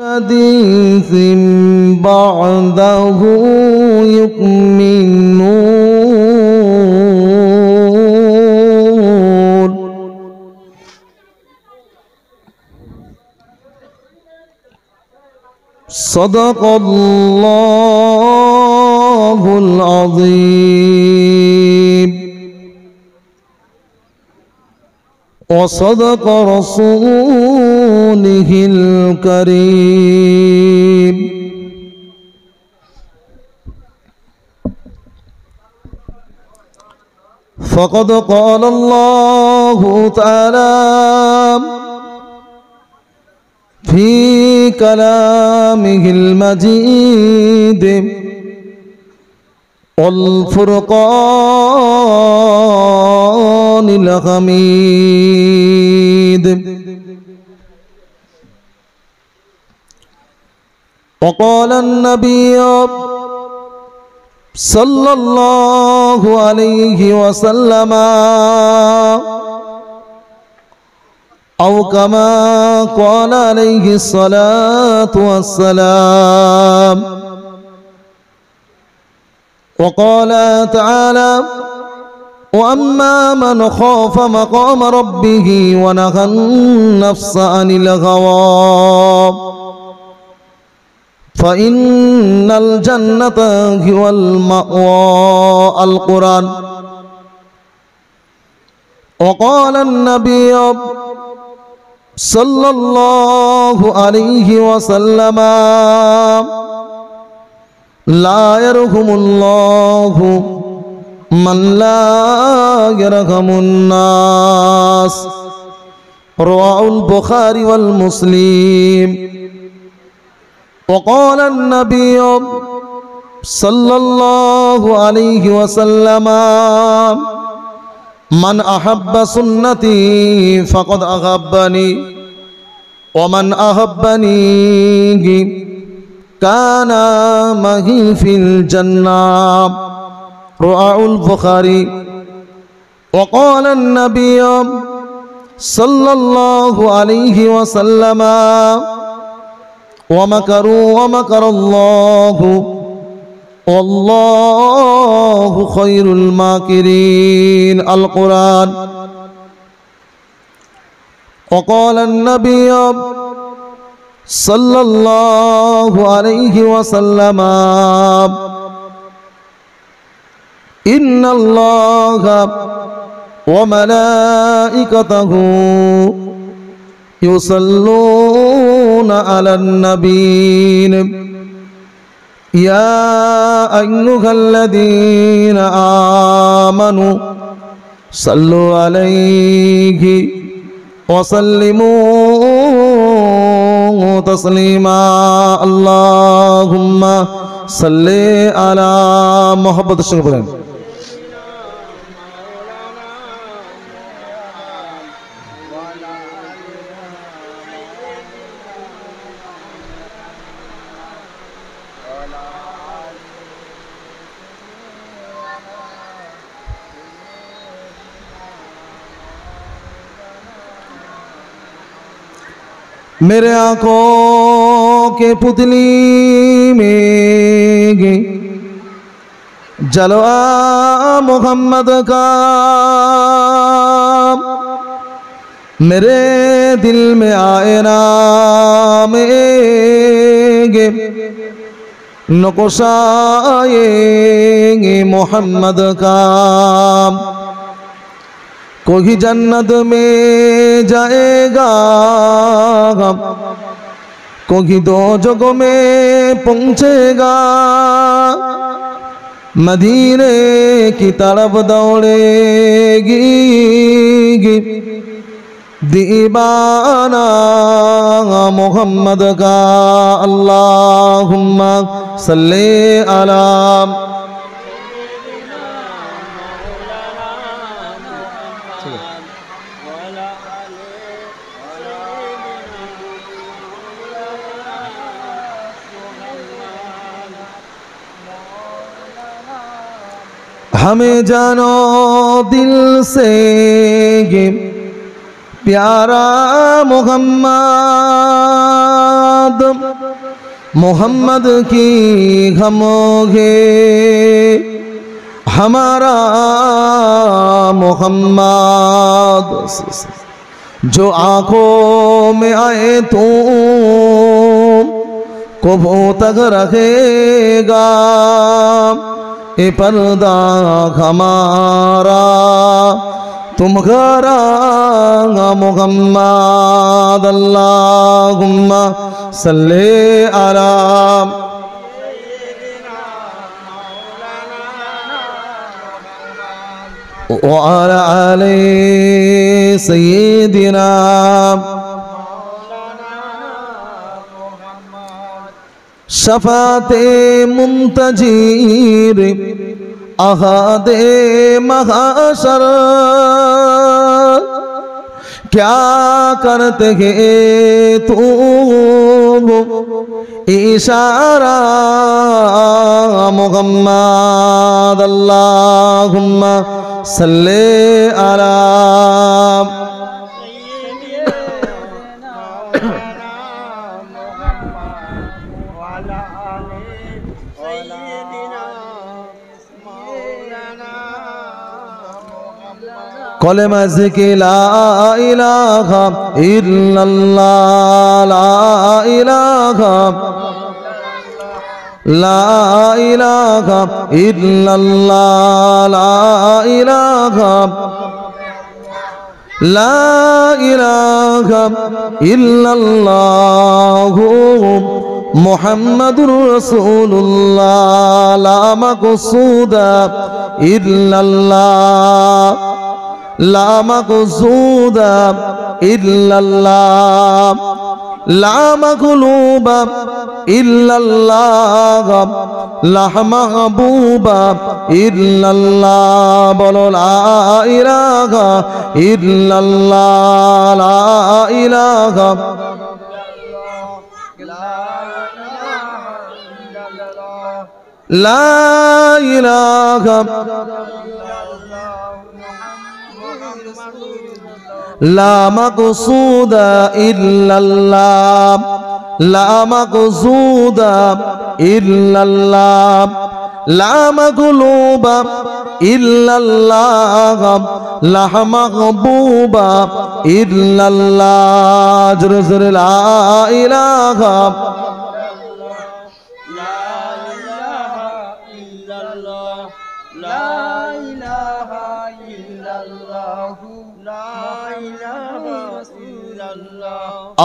حديث بعده يؤمنون. صدق الله العظيم وصدق رسوله الكريم. فقد قال الله تعالى في كلامه المجيد والفرقان الحميد. وقال النبي صلى الله عليه وسلم أو كما قال عليه الصلاة والسلام. وقال تعالى وأما من خاف مقام ربه ونهى النفس عن الهوى فإن الجنة هو المأوى. القرآن. وقال النبي صلى الله عليه وسلم لا يرحم الله من لا يرحم الناس. رواه البخاري والمسلم. وقال النبي صلى الله عليه وسلم من أحب سنتي فقد أحبني ومن أحبني كان معي في الجنة. رواه البخاري. وقال النبي صلى الله عليه وسلم ومكروا ومكر الله والله خير الماكرين. القرآن. وقال النبي صلى الله عليه وسلم إن الله وملائكته يصلون على النبي يا أيها الذين آمنوا صلوا عليه وسلموا تسليما. اللهم صل على محمد الشيخ. मेरे आंखों के पुतली में जलवा मोहम्मद का मेरे दिल में आए नाम नक्शाए मोहम्मद का। कोई जन्नत में जाएगा कोई दो जगहों में पहुँचेगा मदीने की तरफ दौड़ेगी दीवाना मोहम्मद का। अल्लाहुम्मा सल्ले अला हमें जानो दिल से प्यारा मोहम्मद मोहम्मद की गमोगे हमारा मोहम्मद जो आंखों में आए तो कबो तक रखेगा ए पर्दा हमारा तुम घरांगा मोहम्मद अल्लाहुम्मा सल्ले अला व अला आले सय्यिदिना शफाते मुंतजीर अहादे महाशर क्या करते हैं तू इशारा मुहम्मद अल्लाहुम्मा सल्ले अला कलेमा ज़िक्र ला इलाहा इल्लल्लाह ला इलाहा इल्लल्लाह ला इलाहा इल्लल्लाह मुहम्मदुर रसूलुल्लाह ला मक़सूदा इल्लल्लाह ला मक़सूदा इल्लल्लाह ला मग़लूबा इल्लल्लाह ला महबूबा इल्लल्लाह बोलो ला इलाहा इल्लल्लाह ला इलाहा ला इलाहा ला मक़सूदा इल्लल्लाह ला मक़सूदा इल्लल्लाह ला मग़लूबा इल्लल्लाह ला महबूबा इल्लल्लाह ज़ोर ज़ोर ला इलाहा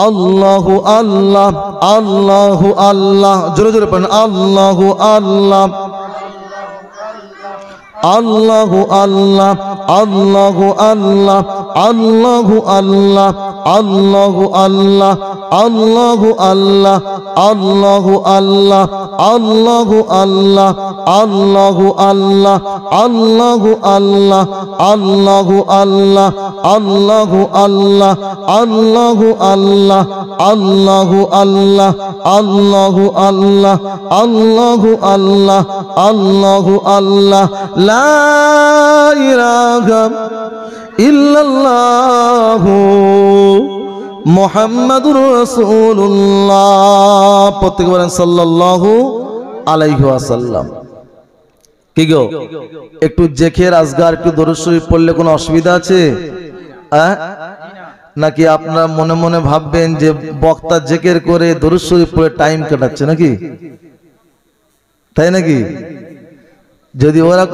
अल्लाहु अल्लाह अल्लाहु अल्लाह जोरे जोरे पढ़ना अल्लाहु अल्लाह अल्लाहु अल्लाह अल्लाहु अल्लाह अल्लाहु अल्लाह अल्लाहु अल्लाह अल्लाहु अल्लाह अल्लाहु अल्लाह अल्लाहु अल्लाह अल्लाहु अल्लाह अल्लाहु अल्लाह अल्लाहु अल्लाह अल्लाहु अल्लाह अल्लाहु अल्लाह अल्लाहु अल्लाह अल्लाहु अल्लाह अल्लाहु अल्लाह अल्लाहु अल्लाह ला इलाहा इल्लल्लाहु मुहम्मदुर रसूलुल्लाह प्रत्येक बलें सल्लल्लाहु आलैहि ওয়াসাল্লাম কি গো একটু জেকের আজগার একটু দরুদ শরীফ পড়লে কোনো অসুবিধা আছে নাকি আপনারা মনে মনে ভাববেন যে বক্তা জেকের করে দরুদ শরীফ পড়ে টাইম কাটাচ্ছে নাকি তাই নাকি যদি ওরা